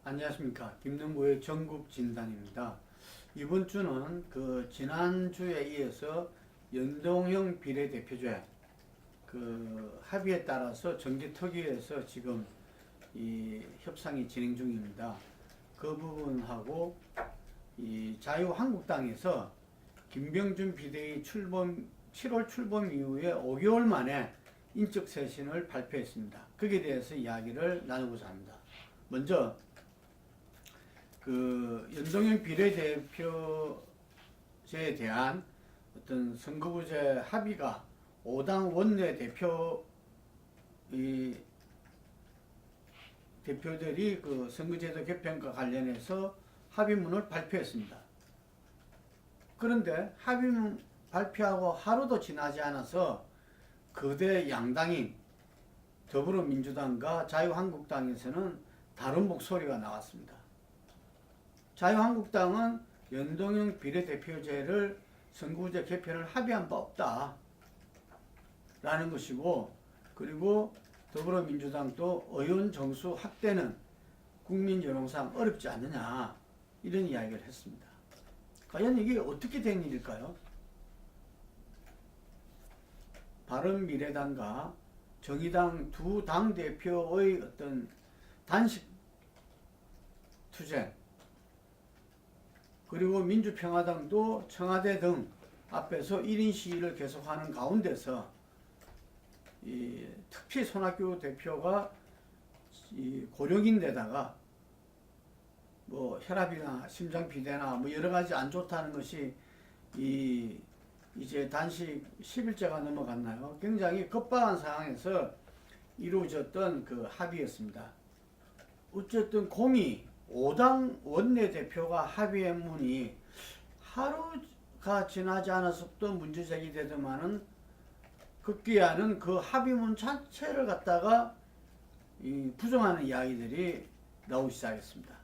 안녕하십니까. 김능구의 전국 진단입니다. 이번 주는 지난주에 이어서 연동형 비례대표제 합의에 따라서 정기특위에서 지금 이 협상이 진행 중입니다. 그 부분하고 이 자유한국당에서 김병준 비대위 7월 출범 이후에 5개월 만에 인적 쇄신을 발표했습니다. 거기에 대해서 이야기를 나누고자 합니다. 먼저 연동형 비례대표제에 대한 어떤 선거구제 합의가 5당 대표들이 선거제도 개편과 관련해서 합의문을 발표했습니다. 그런데 합의문 발표하고 하루도 지나지 않아서 거대 양당인 더불어민주당과 자유한국당에서는 다른 목소리가 나왔습니다. 자유한국당은 연동형 비례대표제를 선거구제 개편을 합의한 바 없다 라는 것이고, 그리고 더불어민주당도 의원 정수 확대는 국민 여론상 어렵지 않느냐 이런 이야기를 했습니다. 과연 이게 어떻게 된 일일까요? 바른미래당과 정의당 두 당대표의 어떤 단식 투쟁, 그리고 민주평화당도 청와대 등 앞에서 1인 시위를 계속하는 가운데서 특히 손학규 대표가 고령인데다가 혈압이나 심장비대나 여러 가지 안 좋다는 것이 이제 단식 10일째가 넘어갔나요? 굉장히 급박한 상황에서 이루어졌던 합의였습니다. 어쨌든 공이 5당 원내대표가 합의문이 하루가 지나지 않아서부터 문제 제기되더만은 급기야는 그 합의문 자체를 갖다가 부정하는 이야기들이 나오기 시작했습니다.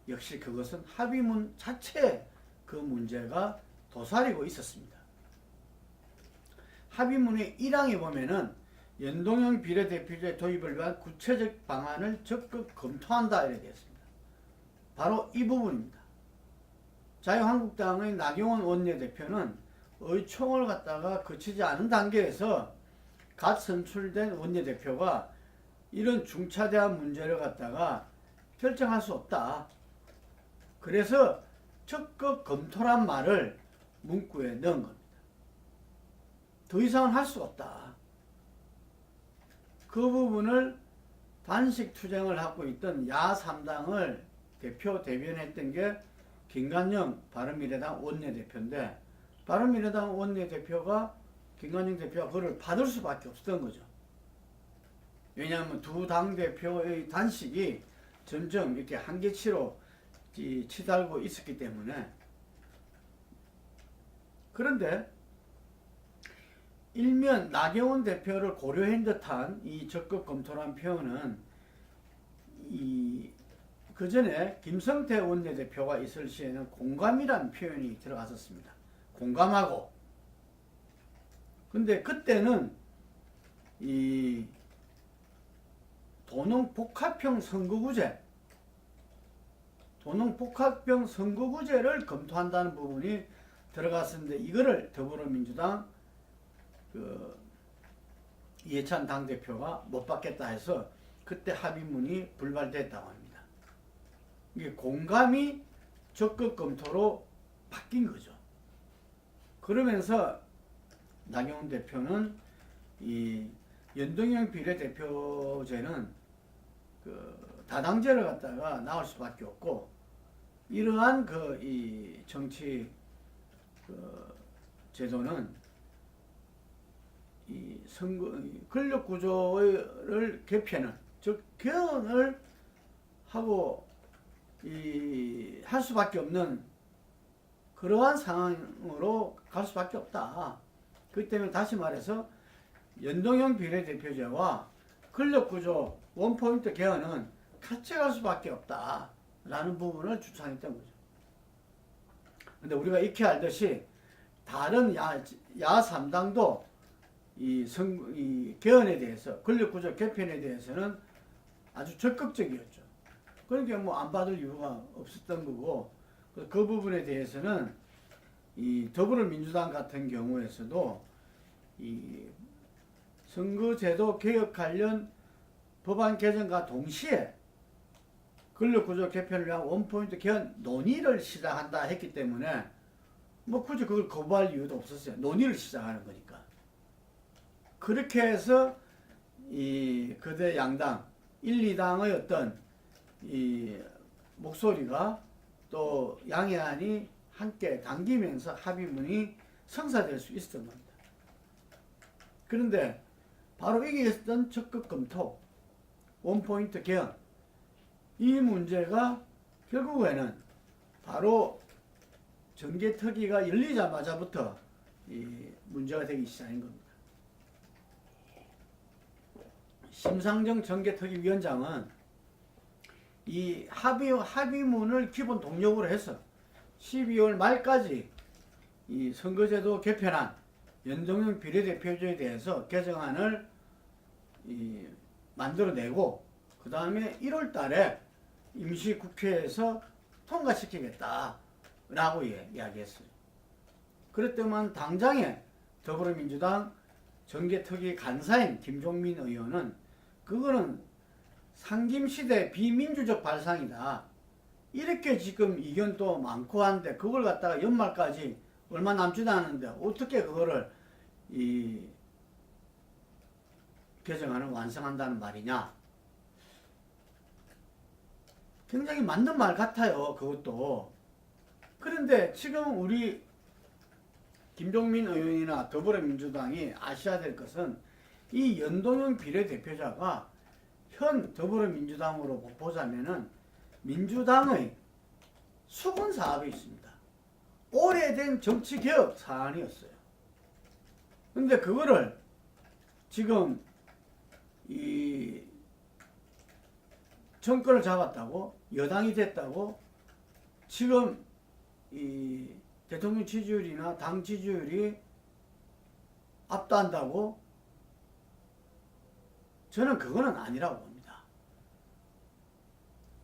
역시 그것은 합의문 자체 그 문제가 도사리고 있었습니다. 합의문의 1항에 보면은 연동형 비례대표제 도입을 위한 구체적 방안을 적극 검토한다 이렇게 되었습니다. 바로 이 부분입니다. 자유한국당의 나경원 원내대표는 의총을 갖다가 거치지 않은 단계에서 갓 선출된 원내대표가 이런 중차대한 문제를 갖다가 결정할 수 없다. 그래서 적극 검토란 말을 문구에 넣은 겁니다. 더 이상은 할 수가 없다. 그 부분을 단식 투쟁을 하고 있던 야3당을 대변했던 게 김관영 바른미래당 원내대표인데, 바른미래당 원내대표가 김관영 대표가 그걸 받을 수밖에 없었던 거죠. 왜냐하면 두 당대표의 단식이 점점 이렇게 한계치로 치달고 있었기 때문에. 그런데 일면 나경원 대표를 고려한 듯한 이 적극 검토란 표현은 그 전에 김성태 원내대표가 있을 시에는 공감이라는 표현이 들어갔었습니다. 공감하고. 근데 그때는 도농복합형 선거구제를 검토한다는 부분이 들어갔었는데, 이거를 더불어민주당 이해찬 당대표가 못 받겠다 해서 그때 합의문이 불발됐다고 합니다. 이게 공감이 적극 검토로 바뀐 거죠. 그러면서 나경원 대표는 이 연동형 비례대표제는 다당제를 갖다가 나올 수밖에 없고, 이러한 이 정치 제도는 이 권력 구조를 개편을, 즉 개헌을 하고 할 수밖에 없는 그러한 상황으로 갈 수밖에 없다. 그렇기 때문에 다시 말해서 연동형 비례대표제와 권력구조 원포인트 개헌은 같이 갈 수밖에 없다 라는 부분을 주창했던 거죠. 근데 우리가 익히 알듯이 다른 야3당도 이 개헌에 대해서, 권력구조 개편에 대해서는 아주 적극적이었죠. 그러니까 뭐 안 받을 이유가 없었던 거고, 그 부분에 대해서는 이 더불어민주당 같은 경우에서도 이 선거제도 개혁 관련 법안 개정과 동시에 권력구조 개편을 위한 원포인트 개헌 논의를 시작한다 했기 때문에 뭐 굳이 그걸 거부할 이유도 없었어요. 논의를 시작하는 거니까. 그렇게 해서 이 거대 양당 1, 2당의 어떤 이 목소리가 또 양해안이 함께 당기면서 합의문이 성사될 수 있었던 겁니다. 그런데 바로 이게 있었던 적극 검토, 원포인트 개헌, 이 문제가 결국에는 바로 정개특위가 열리자마자부터 이 문제가 되기 시작한 겁니다. 심상정 정개특위위원장은 이 합의문을 기본 동력으로 해서 12월 말까지 이 선거제도 개편안 연동형 비례대표제에 대해서 개정안을 만들어내고 그 다음에 1월 달에 임시국회에서 통과시키겠다라고 이야기했어요. 그랬더만 당장에 더불어민주당 정개특위 간사인 김종민 의원은 그거는 상김시대 비민주적 발상이다. 이렇게 지금 이견도 많고 한데 그걸 갖다가 연말까지 얼마 남지도 않은데 어떻게 그거를 이 개정안을 완성한다는 말이냐. 굉장히 맞는 말 같아요. 그것도. 그런데 지금 우리 김종민 의원이나 더불어민주당이 아셔야 될 것은 이 연동형 비례대표자가 현 더불어민주당으로 보자면은 민주당의 수군 사업이 있습니다. 오래된 정치개혁 사안이었어요. 근데 그거를 지금 이 정권을 잡았다고 여당이 됐다고 지금 이 대통령 지지율이나 당 지지율이 압도한다고 저는 그거는 아니라고 봅니다.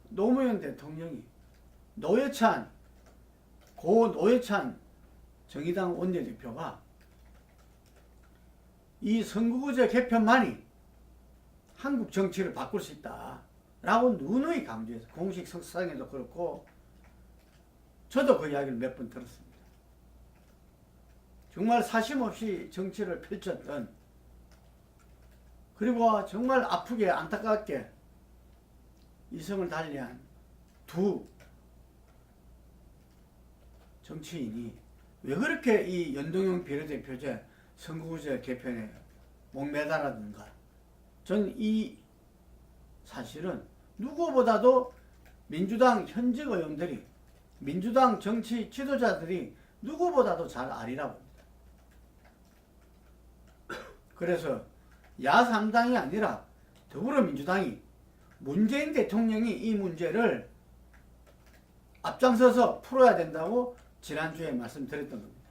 노무현 대통령이 고 노회찬 정의당 원내대표가 이 선거구제 개편만이 한국 정치를 바꿀 수 있다라고 누누이 강조해서 공식 석상에도 그렇고 저도 그 이야기를 몇 번 들었습니다. 정말 사심없이 정치를 펼쳤던 그리고 정말 아프게 안타깝게 이성을 달리한 두 정치인이 왜 그렇게 이 연동형 비례대표제 선거구제 개편에 목매달았는가. 전 이 사실은 누구보다도 민주당 현직 의원들이 민주당 정치 지도자들이 누구보다도 잘 아리라고 합니다. 그래서 야3당이 아니라 더불어민주당이 문재인 대통령이 이 문제를 앞장서서 풀어야 된다고 지난주에 말씀드렸던 겁니다.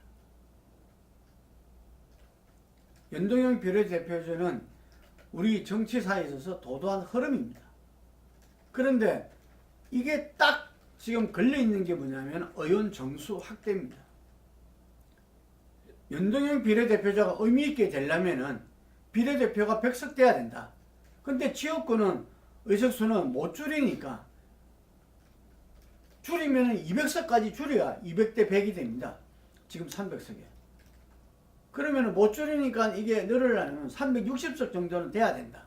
연동형 비례대표제는 우리 정치사에 있어서 도도한 흐름입니다. 그런데 이게 딱 지금 걸려있는 게 뭐냐면 의원 정수 확대입니다. 연동형 비례대표제가 의미있게 되려면은 비례대표가 100석 돼야 된다. 근데 지역구는 의석수는 못 줄이니까 줄이면 200석까지 줄여야 200대 100이 됩니다. 지금 300석에. 그러면 못 줄이니까 이게 늘으려면 360석 정도는 돼야 된다.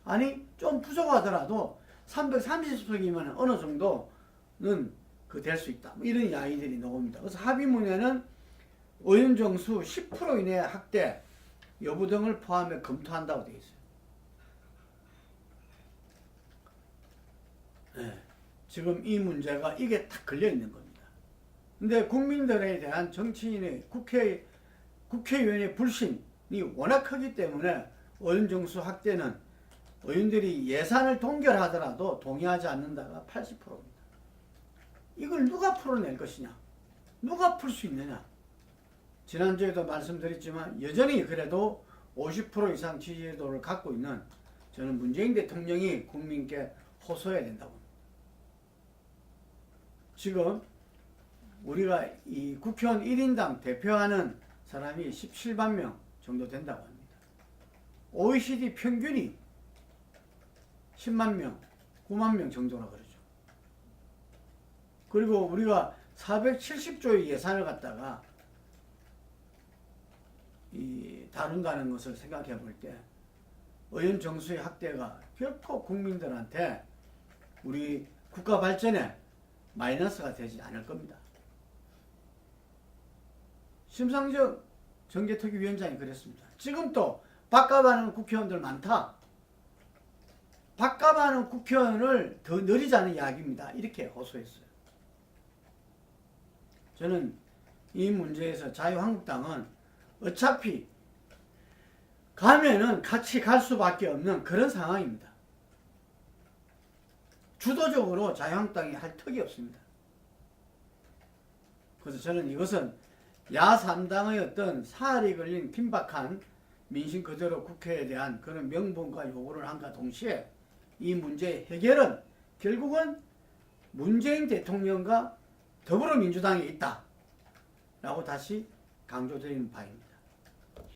아니 좀 부족하더라도 330석이면 어느 정도는 될 수 있다. 이런 이야기들이 나옵니다. 그래서 합의문에는 의원 정수 10% 이내 확대 여부 등을 포함해 검토한다고 되어 있어요. 네, 지금 이 문제가 이게 딱 걸려 있는 겁니다. 근데 국민들에 대한 정치인의 국회의원의 불신이 워낙 크기 때문에 의원 정수 확대는 의원들이 예산을 동결하더라도 동의하지 않는다가 80%입니다. 이걸 누가 풀어낼 것이냐? 누가 풀 수 있느냐? 지난주에도 말씀드렸지만 여전히 그래도 50% 이상 지지도를 갖고 있는 저는 문재인 대통령이 국민께 호소해야 된다고 합니다. 지금 우리가 이 국회의원 1인당 대표하는 사람이 17만 명 정도 된다고 합니다. OECD 평균이 10만 명, 9만 명 정도라 그러죠. 그리고 우리가 470조의 예산을 갖다가 다룬다는 것을 생각해 볼 때 의원 정수의 확대가 결코 국민들한테 우리 국가 발전에 마이너스가 되지 않을 겁니다. 심상정 정개특위위원장이 그랬습니다. 지금 또 밥값하는 국회의원들 많다. 밥값하는 국회의원을 더 늘리자는 이야기입니다. 이렇게 호소했어요. 저는 이 문제에서 자유한국당은 어차피 가면은 같이 갈 수밖에 없는 그런 상황입니다. 주도적으로 자유한국당이 할 턱이 없습니다. 그래서 저는 이것은 야3당의 어떤 사활이 걸린 긴박한 민심 그대로 국회에 대한 그런 명분과 요구를 한과 동시에 이 문제의 해결은 결국은 문재인 대통령과 더불어민주당에 있다 라고 다시 강조드리는 바입니다.